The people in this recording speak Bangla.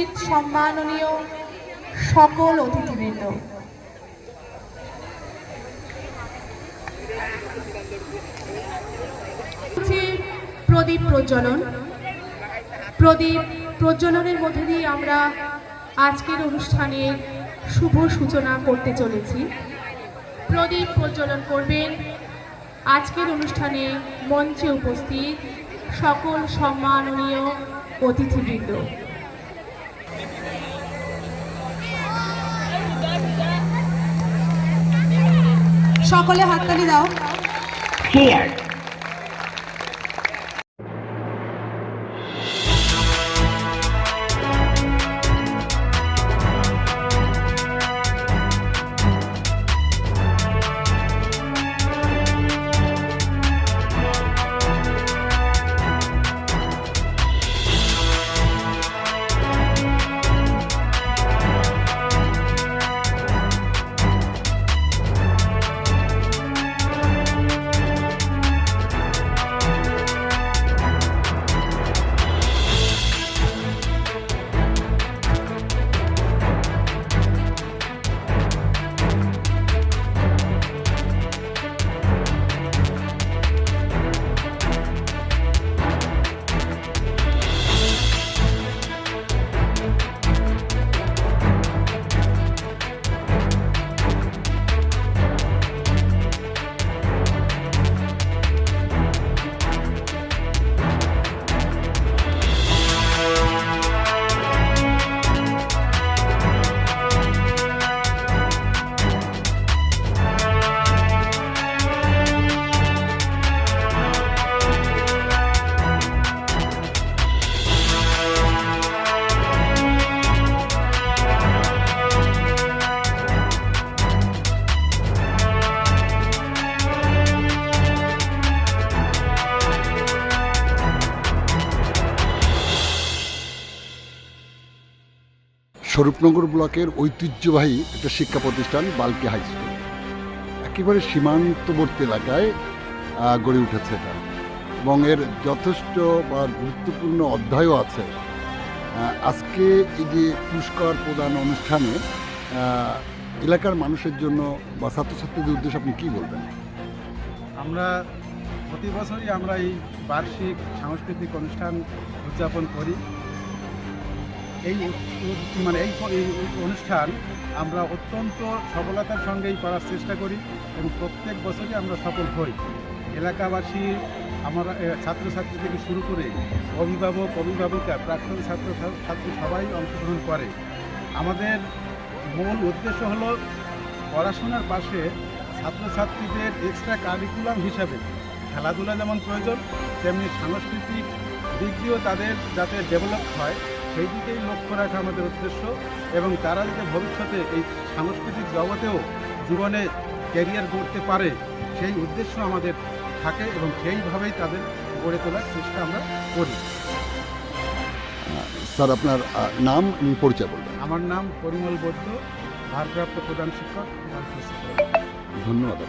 উপস্থিত সম্মাননীয় সকল অতিথিবৃন্দ, প্রদীপ প্রজ্বলন। প্রদীপ প্রজ্বলনের মধ্যে দিয়ে আমরা আজকের অনুষ্ঠানের শুভ সূচনা করতে চলেছি। প্রদীপ প্রজ্বলন করবেন আজকের অনুষ্ঠানে মঞ্চে উপস্থিত সকল সম্মাননীয় অতিথিবৃন্দ। সকলে হাততালি দাও। স্বরূপনগর ব্লকের ঐতিহ্যবাহী একটা শিক্ষা প্রতিষ্ঠান বাল্কি হাই স্কুল একেবারে সীমান্তবর্তী এলাকায় গড়ে উঠেছে এটা, এবং এর যথেষ্ট বা গুরুত্বপূর্ণ অধ্যায়ও আছে। আজকে এই যে পুরস্কার প্রদান অনুষ্ঠানে এলাকার মানুষের জন্য বা ছাত্রছাত্রীদের উদ্দেশ্যে আপনি কী বলবেন? আমরা প্রতি বছরই আমরা এই বার্ষিক সাংস্কৃতিক অনুষ্ঠান উদযাপন করি। এই অনুষ্ঠান আমরা অত্যন্ত সফলতার সঙ্গেই করার চেষ্টা করি এবং প্রত্যেক বছরই আমরা সফল হই। এলাকাবাসী, আমরা ছাত্রছাত্রী থেকে শুরু করে অভিভাবক, অভিভাবিকা, প্রাক্তন ছাত্রছাত্রী সবাই অংশগ্রহণ করে। আমাদের মূল উদ্দেশ্য হলো পড়াশোনার পাশে ছাত্রছাত্রীদের এক্সট্রা কারিকুলাম হিসাবে খেলাধুলা যেমন প্রয়োজন, তেমনি সাংস্কৃতিক দিক দিয়েও তাদের যাতে ডেভেলপ হয় সেই দিকেই লক্ষ্য রাখা আমাদের উদ্দেশ্য, এবং তারা যাতে ভবিষ্যতে এই সাংস্কৃতিক জগতেও জীবনে ক্যারিয়ার গড়তে পারে সেই উদ্দেশ্য আমাদের থাকে, এবং সেইভাবেই তাদের গড়ে তোলার চেষ্টা আমরা করি। স্যার, আপনার নাম এবং পরিচয় বলবেন? আমার নাম পরিমল বৈদ্য, ভারপ্রাপ্ত প্রধান শিক্ষক। ধন্যবাদ।